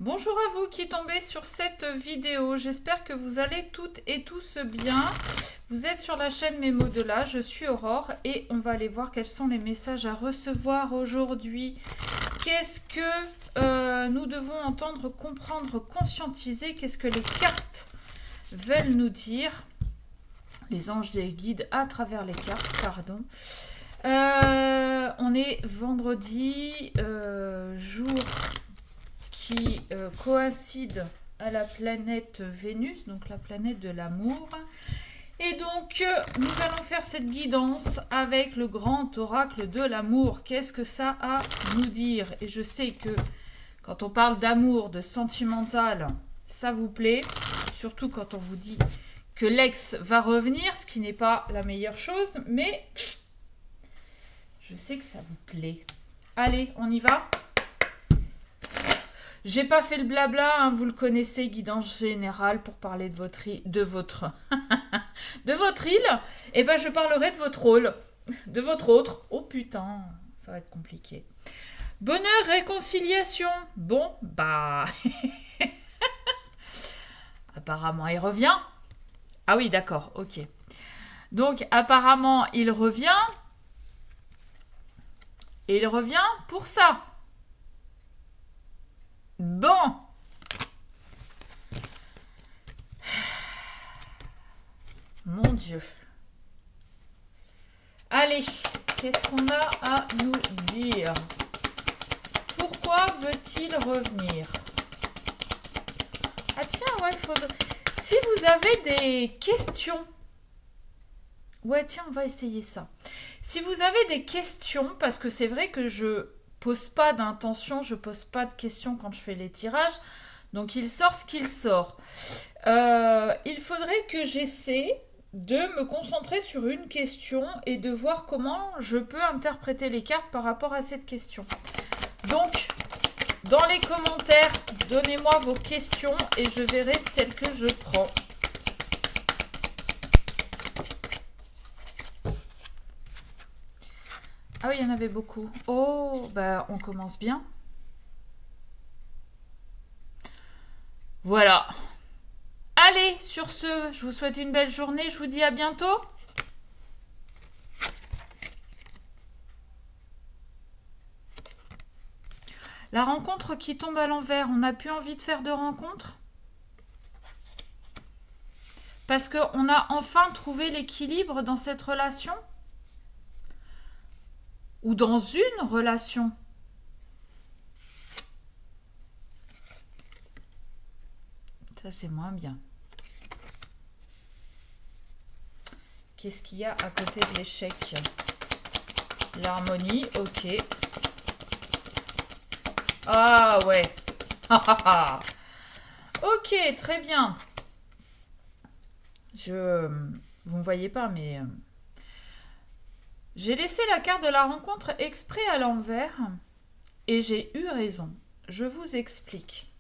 Bonjour à vous qui tombez sur cette vidéo, j'espère que vous allez toutes et tous bien. Vous êtes sur la chaîne Mes mots de là, je suis Aurore et on va aller voir quels sont les messages à recevoir aujourd'hui. Qu'est-ce que nous devons entendre, comprendre, conscientiser? Qu'est-ce que les cartes veulent nous dire? Les anges des guides à travers les cartes, pardon. On est vendredi, jour qui coïncide à la planète Vénus, donc la planète de l'amour. Et donc, nous allons faire cette guidance avec le grand oracle de l'amour. Qu'est-ce que ça a à nous dire? Et je sais que quand on parle d'amour, de sentimental, ça vous plaît. Surtout quand on vous dit que l'ex va revenir, ce qui n'est pas la meilleure chose. Mais je sais que ça vous plaît. Allez, on y va? J'ai pas fait le blabla, hein, vous le connaissez, guidance générale pour parler de votre île. De votre île. Et ben je parlerai de votre rôle. De votre autre. Oh putain, ça va être compliqué. Bonheur, réconciliation. Bon, bah. Apparemment, il revient. Ah oui, d'accord, ok. Donc, apparemment, il revient. Et il revient pour ça. Bon. Mon Dieu. Allez, qu'est-ce qu'on a à nous dire? Pourquoi veut-il revenir? Ah tiens, ouais, faudrait... Si vous avez des questions... Ouais, tiens, on va essayer ça. Si vous avez des questions, parce que c'est vrai que je pose pas d'intention, je pose pas de questions quand je fais les tirages, donc il sort ce qu'il sort. Il faudrait que j'essaie de me concentrer sur une question et de voir comment je peux interpréter les cartes par rapport à cette question. Donc, dans les commentaires, donnez-moi vos questions et je verrai celles que je prends. Ah oui, il y en avait beaucoup. Oh, bah on commence bien. Voilà. Allez, sur ce, je vous souhaite une belle journée. Je vous dis à bientôt. La rencontre qui tombe à l'envers, on n'a plus envie de faire de rencontre? Parce qu'on a enfin trouvé l'équilibre dans cette relation? Ou dans une relation? Ça, c'est moins bien. Qu'est-ce qu'il y a à côté de l'échec? L'harmonie, ok. Ah ouais. Ok, très bien. Vous ne voyez pas, mais... J'ai laissé la carte de la rencontre exprès à l'envers et j'ai eu raison. Je vous explique.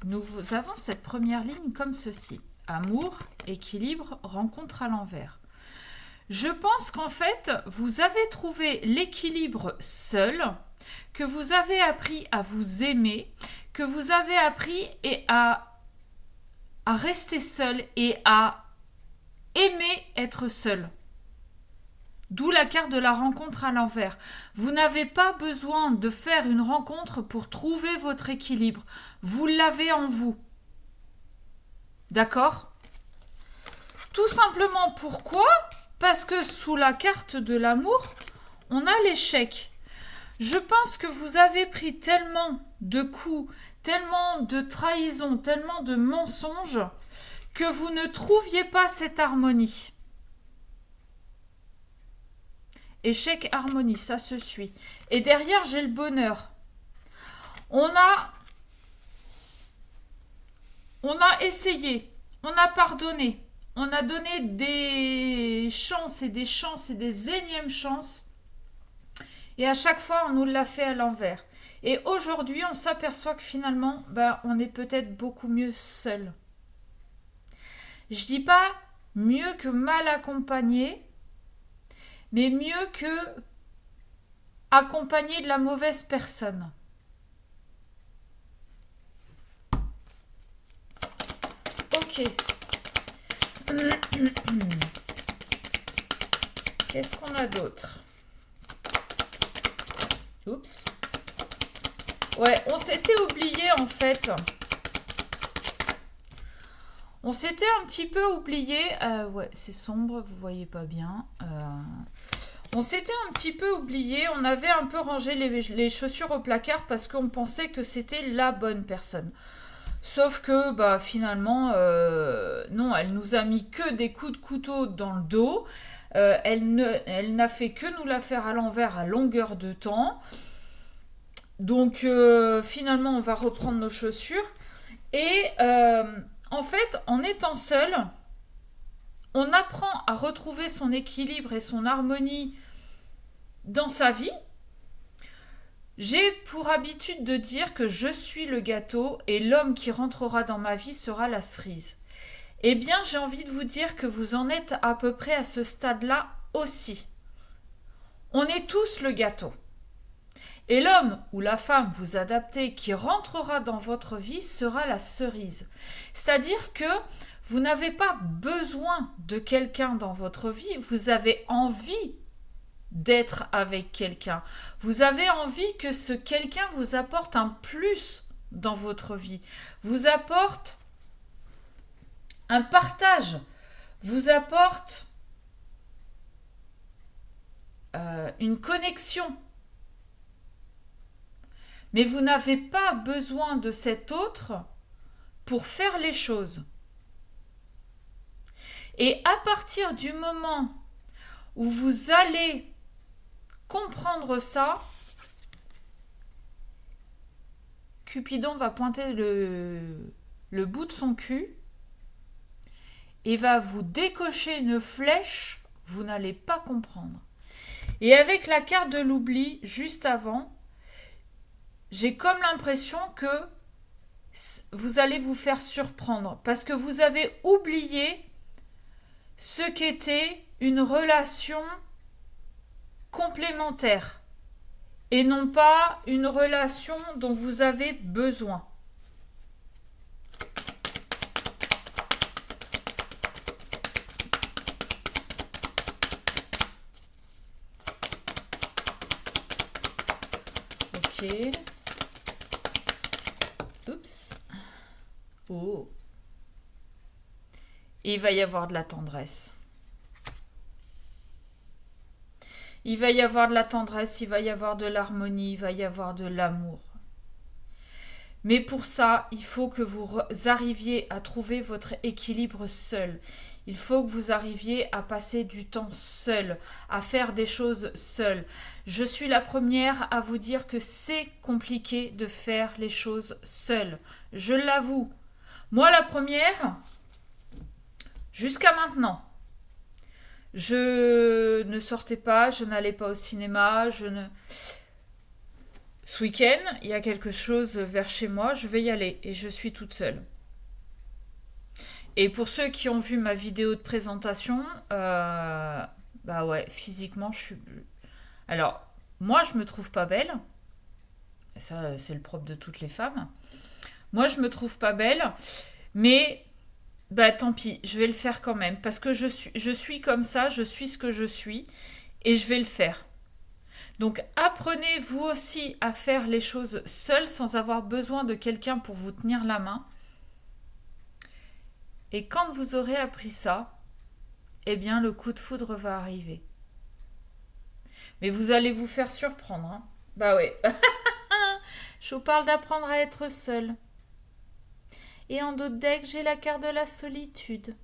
Nous avons cette première ligne comme ceci. Amour, équilibre, rencontre à l'envers. Je pense qu'en fait, vous avez trouvé l'équilibre seul, que vous avez appris à vous aimer, que vous avez appris à rester seul et à aimer être seul. D'où la carte de la rencontre à l'envers. Vous n'avez pas besoin de faire une rencontre pour trouver votre équilibre. Vous l'avez en vous. D'accord? Tout simplement pourquoi? Parce que sous la carte de l'amour, on a l'échec. Je pense que vous avez pris tellement de coups, tellement de trahisons, tellement de mensonges que vous ne trouviez pas cette harmonie. Échec, harmonie, ça se suit. Et derrière, j'ai le bonheur. On a essayé, on a pardonné, on a donné des chances et des chances et des énièmes chances. Et à chaque fois, on nous l'a fait à l'envers. Et aujourd'hui, on s'aperçoit que finalement, on est peut-être beaucoup mieux seul. Je dis pas mieux que mal accompagné, mais mieux que accompagné de la mauvaise personne. Ok. Qu'est-ce qu'on a d'autre? Oups. Ouais, on s'était oublié en fait. On s'était un petit peu oublié. Ouais, c'est sombre, vous voyez pas bien. On s'était un petit peu oublié. On avait un peu rangé les chaussures au placard parce qu'on pensait que c'était la bonne personne. Sauf que bah finalement, non, elle nous a mis que des coups de couteau dans le dos. Elle n'a fait que nous la faire à l'envers à longueur de temps. Donc finalement, on va reprendre nos chaussures. Et en fait, en étant seul, on apprend à retrouver son équilibre et son harmonie dans sa vie. J'ai pour habitude de dire que je suis le gâteau et l'homme qui rentrera dans ma vie sera la cerise. Eh bien, j'ai envie de vous dire que vous en êtes à peu près à ce stade-là aussi. On est tous le gâteau. Et l'homme ou la femme vous adaptez qui rentrera dans votre vie sera la cerise. C'est-à-dire que vous n'avez pas besoin de quelqu'un dans votre vie, vous avez envie d'être avec quelqu'un. Vous avez envie que ce quelqu'un vous apporte un plus dans votre vie, vous apporte un partage, vous apporte une connexion. Mais vous n'avez pas besoin de cet autre pour faire les choses. Et à partir du moment où vous allez comprendre ça, Cupidon va pointer le bout de son cul et va vous décocher une flèche, vous n'allez pas comprendre. Et avec la carte de l'oubli juste avant, j'ai comme l'impression que vous allez vous faire surprendre parce que vous avez oublié ce qu'était une relation complémentaire et non pas une relation dont vous avez besoin. Ok. Oups. Oh. Et il va y avoir de la tendresse. Il va y avoir de la tendresse, il va y avoir de l'harmonie, il va y avoir de l'amour. Mais pour ça, il faut que vous arriviez à trouver votre équilibre seul. Il faut que vous arriviez à passer du temps seul, à faire des choses seul. Je suis la première à vous dire que c'est compliqué de faire les choses seul. Je l'avoue. Moi, la première, jusqu'à maintenant. Je ne sortais pas, je n'allais pas au cinéma, Ce week-end, il y a quelque chose vers chez moi, je vais y aller et je suis toute seule. Et pour ceux qui ont vu ma vidéo de présentation, bah ouais, physiquement, je suis... Alors, moi, je me trouve pas belle. Ça, c'est le propre de toutes les femmes. Moi, je me trouve pas belle, mais... Bah tant pis, je vais le faire quand même, parce que je suis comme ça, je suis ce que je suis, et je vais le faire. Donc apprenez vous aussi à faire les choses seul, sans avoir besoin de quelqu'un pour vous tenir la main. Et quand vous aurez appris ça, eh bien le coup de foudre va arriver. Mais vous allez vous faire surprendre, hein. Bah ouais. Je vous parle d'apprendre à être seul. Et en dos de deck, j'ai la carte de la solitude.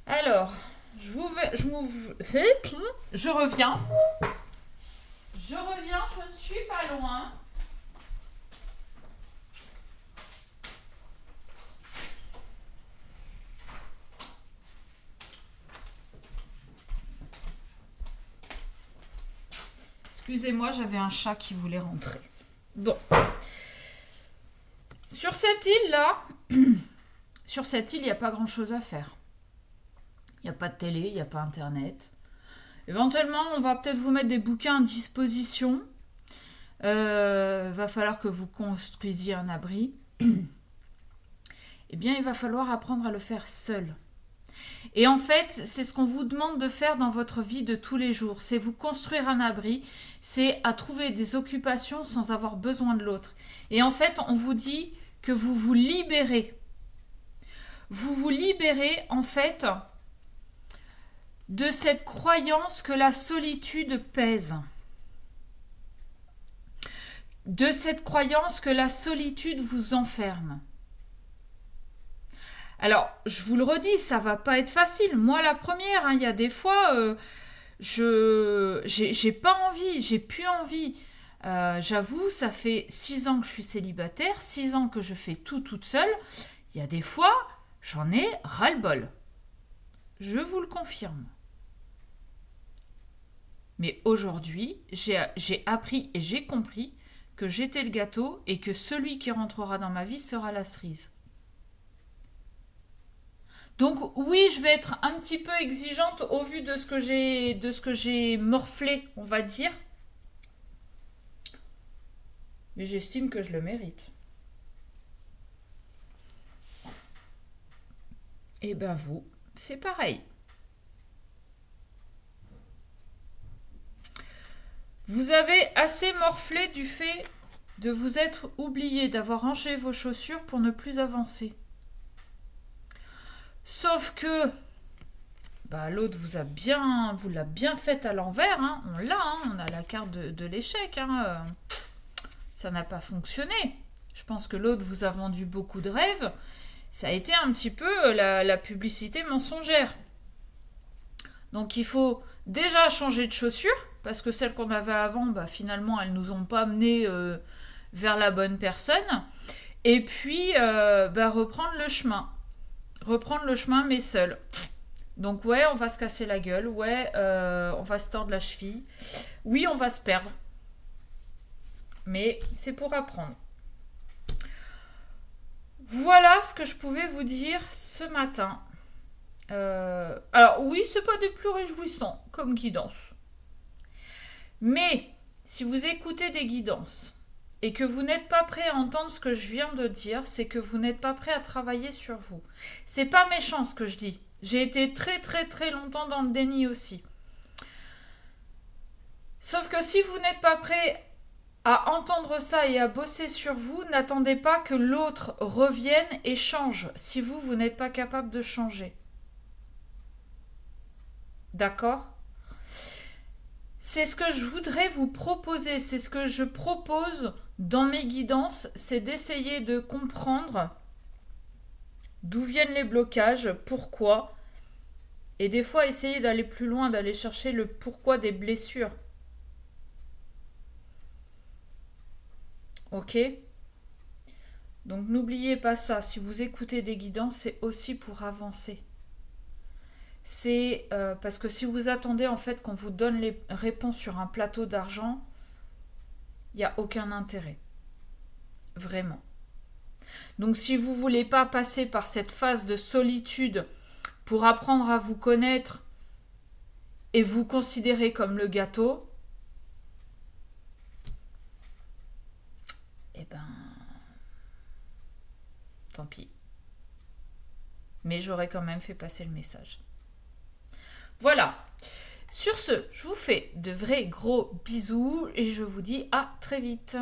Alors, je reviens. Je ne suis pas loin. Excusez-moi, j'avais un chat qui voulait rentrer. Bon. Sur cette île-là, il n'y a pas grand-chose à faire. Il n'y a pas de télé, il n'y a pas Internet. Éventuellement, on va peut-être vous mettre des bouquins à disposition. Va falloir que vous construisiez un abri. Eh bien, il va falloir apprendre à le faire seul. Et en fait, c'est ce qu'on vous demande de faire dans votre vie de tous les jours. C'est vous construire un abri, c'est à trouver des occupations sans avoir besoin de l'autre. Et en fait, on vous dit que vous vous libérez. Vous vous libérez, en fait, de cette croyance que la solitude pèse. De cette croyance que la solitude vous enferme. Alors, je vous le redis, ça va pas être facile. Moi, la première, hein, il y a des fois, j'ai pas envie, j'ai plus envie. J'avoue, ça fait 6 ans que je suis célibataire, 6 ans que je fais tout toute seule. Il y a des fois, j'en ai ras-le-bol. Je vous le confirme. Mais aujourd'hui, j'ai appris et j'ai compris que j'étais le gâteau et que celui qui rentrera dans ma vie sera la cerise. Donc oui, je vais être un petit peu exigeante au vu de ce que j'ai morflé, on va dire. Mais j'estime que je le mérite. Et ben vous, c'est pareil. Vous avez assez morflé du fait de vous être oublié, d'avoir rangé vos chaussures pour ne plus avancer. Sauf que l'autre vous l'a bien faite à l'envers. Hein. On a la carte de l'échec. Hein. Ça n'a pas fonctionné. Je pense que l'autre vous a vendu beaucoup de rêves. Ça a été un petit peu la publicité mensongère. Donc il faut déjà changer de chaussures, parce que celles qu'on avait avant, finalement, elles ne nous ont pas amené vers la bonne personne. Et puis, reprendre le chemin. Reprendre le chemin, mais seul. Donc ouais, on va se casser la gueule. Ouais, on va se tordre la cheville. Oui, on va se perdre. Mais c'est pour apprendre. Voilà ce que je pouvais vous dire ce matin. Alors oui, c'est pas des plus réjouissants comme guidance. Mais si vous écoutez des guidances et que vous n'êtes pas prêt à entendre ce que je viens de dire, c'est que vous n'êtes pas prêt à travailler sur vous. C'est pas méchant ce que je dis. J'ai été très très très longtemps dans le déni aussi. Sauf que si vous n'êtes pas prêt à entendre ça et à bosser sur vous, n'attendez pas que l'autre revienne et change si vous n'êtes pas capable de changer. D'accord ? C'est ce que je voudrais vous proposer, c'est ce que je propose dans mes guidances, c'est d'essayer de comprendre d'où viennent les blocages, pourquoi, et des fois essayer d'aller plus loin, d'aller chercher le pourquoi des blessures. Ok ? Donc n'oubliez pas ça, si vous écoutez des guidances, c'est aussi pour avancer. C'est parce que si vous attendez en fait qu'on vous donne les réponses sur un plateau d'argent, il n'y a aucun intérêt. Vraiment. Donc si vous ne voulez pas passer par cette phase de solitude pour apprendre à vous connaître et vous considérer comme le gâteau, eh ben, tant pis. Mais j'aurais quand même fait passer le message. Voilà. Sur ce, je vous fais de vrais gros bisous et je vous dis à très vite.